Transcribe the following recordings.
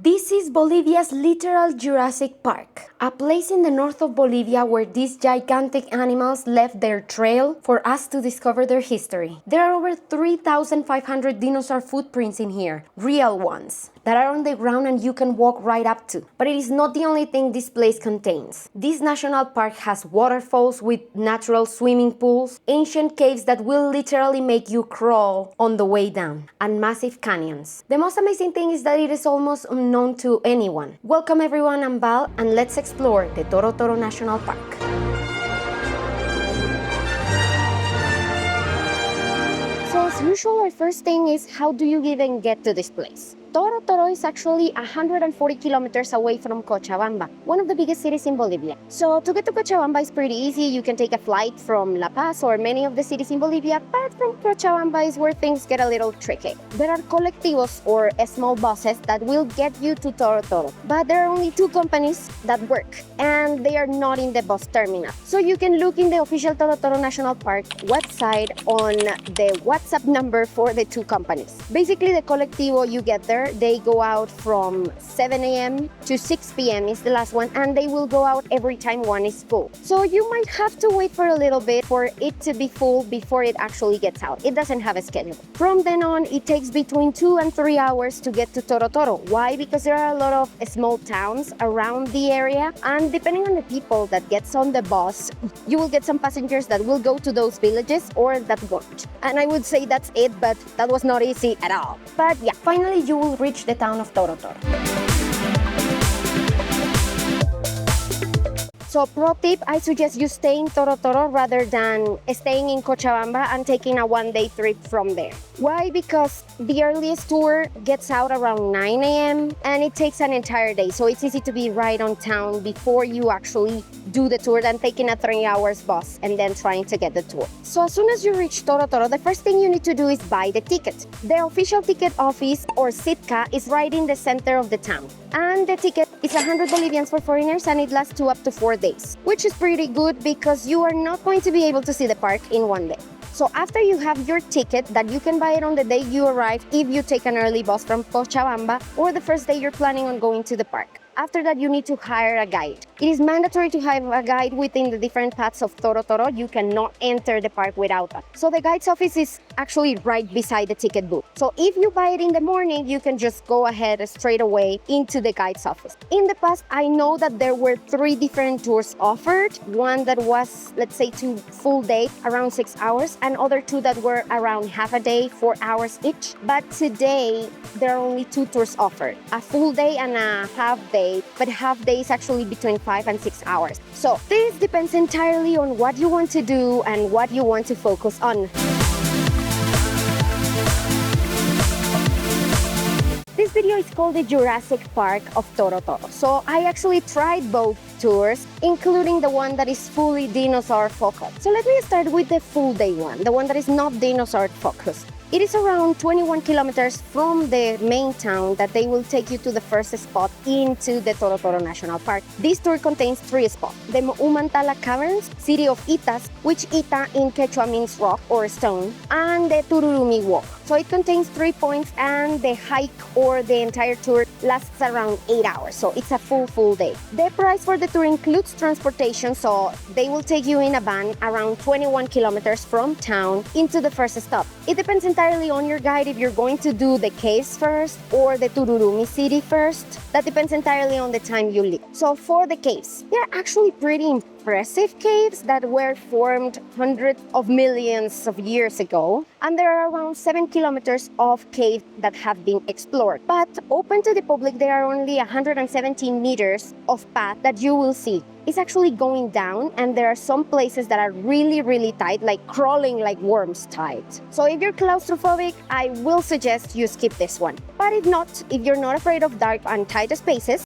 This is Bolivia's literal Jurassic Park, a place in the north of Bolivia where these gigantic animals left their trail for us to discover their history. There are over 3,500 dinosaur footprints in here, real ones, that are on the ground and you can walk right up to. But it is not the only thing this place contains. This national park has waterfalls with natural swimming pools, ancient caves that will literally make you crawl on the way down, and massive canyons. The most amazing thing is that it is almost unknown to anyone. Welcome everyone, I'm Val, and let's explore the Torotoro National Park. So as usual, our first thing is, how do you even get to this place? Torotoro is actually 140 kilometers away from Cochabamba, one of the biggest cities in Bolivia. So to get to Cochabamba is pretty easy. You can take a flight from La Paz or many of the cities in Bolivia, but from Cochabamba is where things get a little tricky. There are colectivos or small buses that will get you to Torotoro, but there are only two companies that work, and they are not in the bus terminal. So you can look in the official Torotoro National Park website on the WhatsApp number for the two companies. Basically, the colectivo you get there, they go out from 7 a.m. to 6 p.m. is the last one, and they will go out every time one is full. So you might have to wait for a little bit for it to be full before it actually gets out. It doesn't have a schedule. From then on, it takes between 2 and 3 hours to get to Torotoro. Why? Because there are a lot of small towns around the area, and depending on the people that gets on the bus, you will get some passengers that will go to those villages or that won't. And I would say that's it, but that was not easy at all. But yeah, finally you will reach the town of Torotoro. So pro tip, I suggest you stay in Torotoro rather than staying in Cochabamba and taking a one-day trip from there. Why? Because the earliest tour gets out around 9 a.m. and it takes an entire day. So it's easy to be right on town before you actually do the tour than taking a 3 hours bus and then trying to get the tour. So as soon as you reach Torotoro, the first thing you need to do is buy the ticket. The official ticket office, or Sitka, is right in the center of the town. And the ticket is 100 Bolivians for foreigners, and it lasts up to 4 days, which is pretty good because you are not going to be able to see the park in one day. So after you have your ticket, that you can buy it on the day you arrive if you take an early bus from Cochabamba or the first day you're planning on going to the park. After that, you need to hire a guide. It is mandatory to have a guide within the different paths of Torotoro. You cannot enter the park without that. So the guide's office is actually right beside the ticket booth. So if you buy it in the morning, you can just go ahead straight away into the guide's office. In the past, I know that there were 3 different tours offered. One that was, let's say, 2 full days, around 6 hours, and other 2 that were around half a day, 4 hours each. But today, there are only 2 tours offered, a full day and a half day. But half day is actually between 5 and 6 hours. So this depends entirely on what you want to do and what you want to focus on. This video is called the Jurassic Park of Torotoro. So I actually tried both tours, including the one that is fully dinosaur focused. So let me start with the full day one, the one that is not dinosaur focused. It is around 21 kilometers from the main town that they will take you to the first spot into the Torotoro National Park. This tour contains 3 spots: the Umantala Caverns, City of Itas, which Ita in Quechua means rock or stone, and the Tururumi Walk. So it contains 3 points, and the hike or the entire tour lasts around 8 hours. So it's a full day. The price for the tour includes transportation, so they will take you in a van around 21 kilometers from town into the first stop. It depends entirely on your guide if you're going to do the caves first or the Tururumi city first. That depends entirely on the time you leave. So for the caves, they're actually pretty impressive caves that were formed hundreds of millions of years ago. And there are around 7 kilometers of caves that have been explored. But open to the public, there are only 117 meters of path that you will see. It's actually going down, and there are some places that are really tight, like crawling like worms tight. So if you're claustrophobic, I will suggest you skip this one. But if not, if you're not afraid of dark and tight spaces,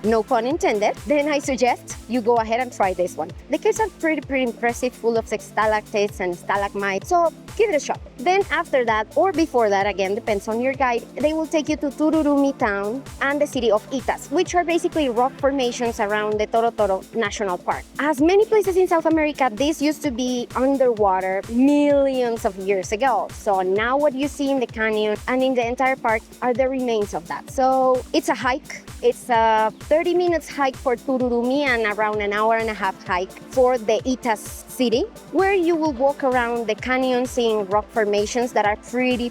no pun intended, then I suggest you go ahead and try this one. The caves are pretty impressive, full of stalactites and stalagmites. So give it a shot. Then after that, or before that, again, depends on your guide, they will take you to Tururumi town and the city of Itas, which are basically rock formations around the Torotoro National Park. As many places in South America, this used to be underwater millions of years ago. So now what you see in the canyon and in the entire park are the remains of that. So it's a hike. It's a 30 minutes hike for Tururumi and around an hour and a half hike for the Itas city, where you will walk around the canyon seeing rock formations that are pretty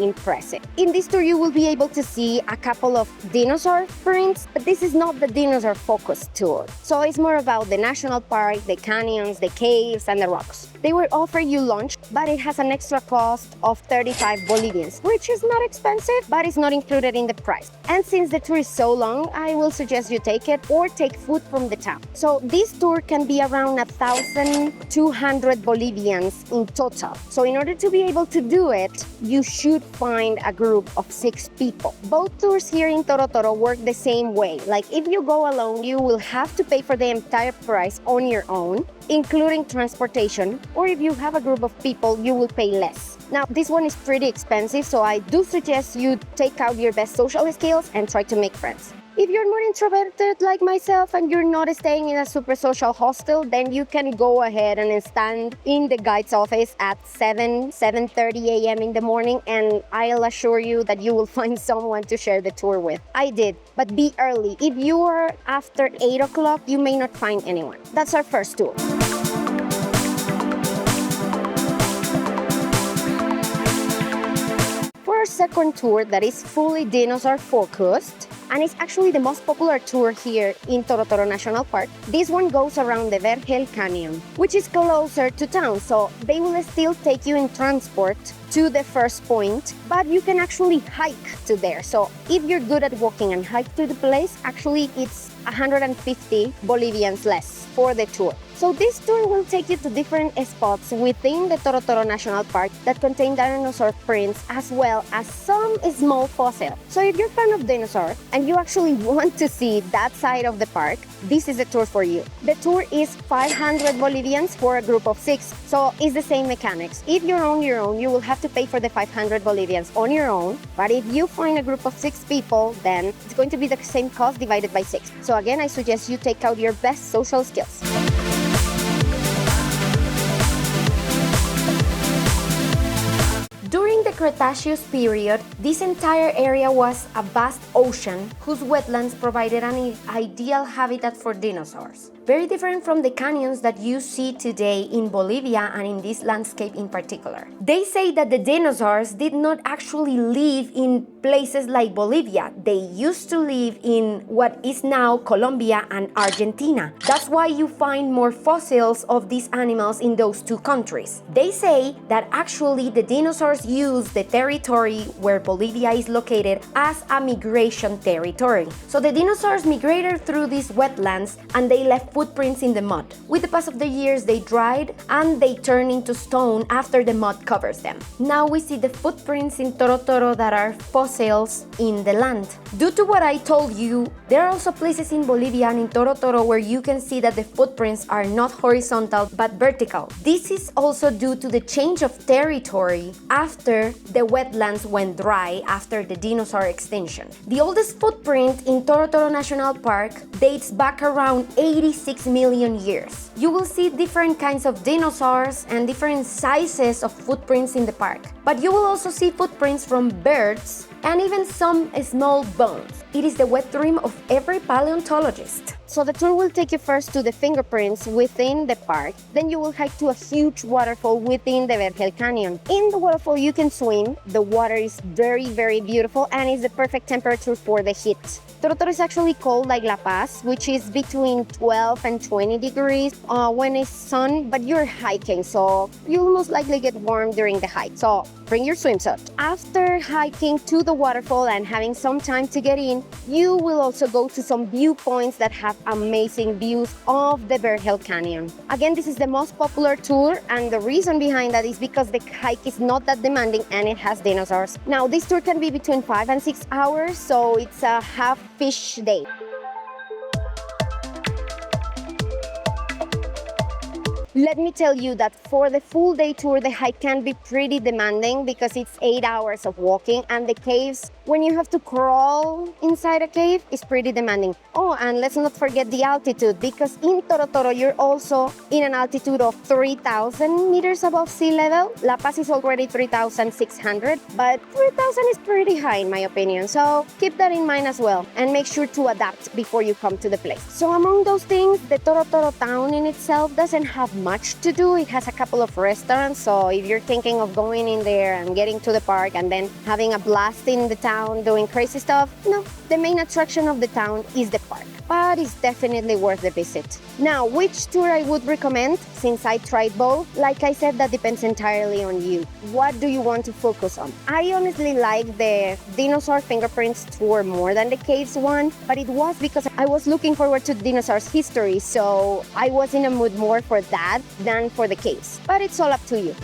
impressive. In this tour, you will be able to see a couple of dinosaur prints, but this is not the dinosaur focused tour. So it's more about the national park, the canyons, the caves, and the rocks. They will offer you lunch, but it has an extra cost of 35 Bolivians, which is not expensive, but it's not included in the price. And since the tour is so long, I will suggest you take it or take food from the town. So this tour can be around 1,200 Bolivians in total. So in order to be able to do it, you should find a group of 6 people. Both tours here in Torotoro work the same way. Like if you go alone, you will have to pay for the entire price on your own, including transportation, or if you have a group of people, you will pay less. Now, this one is pretty expensive, so I do suggest you take out your best social skills and try to make friends. If you're more introverted like myself and you're not staying in a super social hostel, then you can go ahead and stand in the guide's office at 7:30 a.m. in the morning, and I'll assure you that you will find someone to share the tour with. I did, but be early. If you are after 8 o'clock, you may not find anyone. That's our first tour. For our second tour that is fully dinosaur focused, and it's actually the most popular tour here in Torotoro National Park. This one goes around the Vergel Canyon, which is closer to town, so they will still take you in transport to the first point, but you can actually hike to there. So if you're good at walking and hike to the place, actually it's 150 Bolivians less for the tour. So this tour will take you to different spots within the Torotoro National Park that contain dinosaur prints as well as some small fossils. So if you're a fan of dinosaurs and you actually want to see that side of the park, this is the tour for you. The tour is 500 Bolivians for a group of 6, so it's the same mechanics. If you're on your own, you will have to pay for the 500 Bolivians on your own, but if you find a group of 6 people, then it's going to be the same cost divided by 6. So again, I suggest you take out your best social skills. During the Cretaceous period, this entire area was a vast ocean whose wetlands provided an ideal habitat for dinosaurs. Very different from the canyons that you see today in Bolivia and in this landscape in particular. They say that the dinosaurs did not actually live in places like Bolivia. They used to live in what is now Colombia and Argentina. That's why you find more fossils of these animals in those two countries. They say that actually the dinosaurs used the territory where Bolivia is located as a migration territory. So the dinosaurs migrated through these wetlands and they left footprints in the mud. With the pass of the years, they dried and they turn into stone after the mud covers them. Now we see the footprints in Torotoro that are fossils in the land. Due to what I told you, there are also places in Bolivia and in Torotoro where you can see that the footprints are not horizontal but vertical. This is also due to the change of territory after the wetlands went dry after the dinosaur extinction. The oldest footprint in Torotoro National Park dates back around 86 million years. You will see different kinds of dinosaurs and different sizes of footprints in the park. But you will also see footprints from birds and even some small bones. It is the wet dream of every paleontologist. So the tour will take you first to the fingerprints within the park, then you will hike to a huge waterfall within the Vergel Canyon. In the waterfall you can swim, the water is very beautiful and is the perfect temperature for the heat. Torotoro is actually cold like La Paz, which is between 12 and 20 degrees when it's sun, but you're hiking, so you'll most likely get warm during the hike. So bring your swimsuit. After hiking to the waterfall and having some time to get in, you will also go to some viewpoints that have amazing views of the Vergel Canyon. Again, this is the most popular tour, and the reason behind that is because the hike is not that demanding and it has dinosaurs. Now, this tour can be between 5 and 6 hours, so it's a half fish day. Let me tell you that for the full day tour, the hike can be pretty demanding because it's 8 hours of walking, and the caves, when you have to crawl inside a cave, is pretty demanding. Oh, and let's not forget the altitude, because in Torotoro, you're also in an altitude of 3,000 meters above sea level. La Paz is already 3,600, but 3,000 is pretty high in my opinion. So keep that in mind as well, and make sure to adapt before you come to the place. So among those things, the Torotoro town in itself doesn't have much to do. It has a couple of restaurants, so if you're thinking of going in there and getting to the park and then having a blast in the town doing crazy stuff, no, the main attraction of the town is the park, but it's definitely worth the visit. Now, which tour I would recommend? Since I tried both, like I said, that depends entirely on you. What do you want to focus on? I honestly like the dinosaur fingerprints tour more than the caves one, but it was because I was looking forward to dinosaurs history, so I was in a mood more for that than for the caves. But it's all up to you.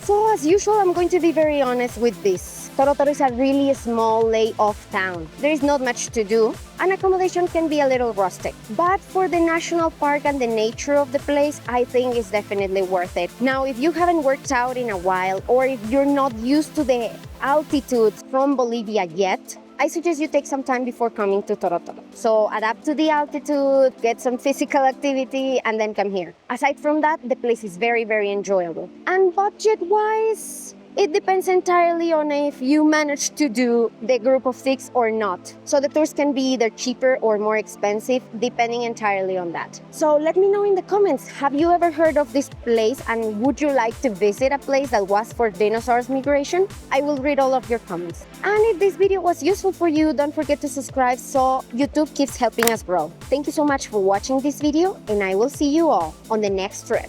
So as usual, I'm going to be very honest with this. Torotoro is a really small layoff town. There is not much to do, and accommodation can be a little rustic. But for the national park and the nature of the place, I think it's definitely worth it. Now, if you haven't worked out in a while, or if you're not used to the altitude from Bolivia yet, I suggest you take some time before coming to Torotoro. So adapt to the altitude, get some physical activity, and then come here. Aside from that, the place is very, very enjoyable. And budget-wise, it depends entirely on if you manage to do the group of 6 or not. So the tours can be either cheaper or more expensive, depending entirely on that. So let me know in the comments, have you ever heard of this place, and would you like to visit a place that was for dinosaurs migration? I will read all of your comments. And if this video was useful for you, don't forget to subscribe so YouTube keeps helping us grow. Thank you so much for watching this video, and I will see you all on the next trip.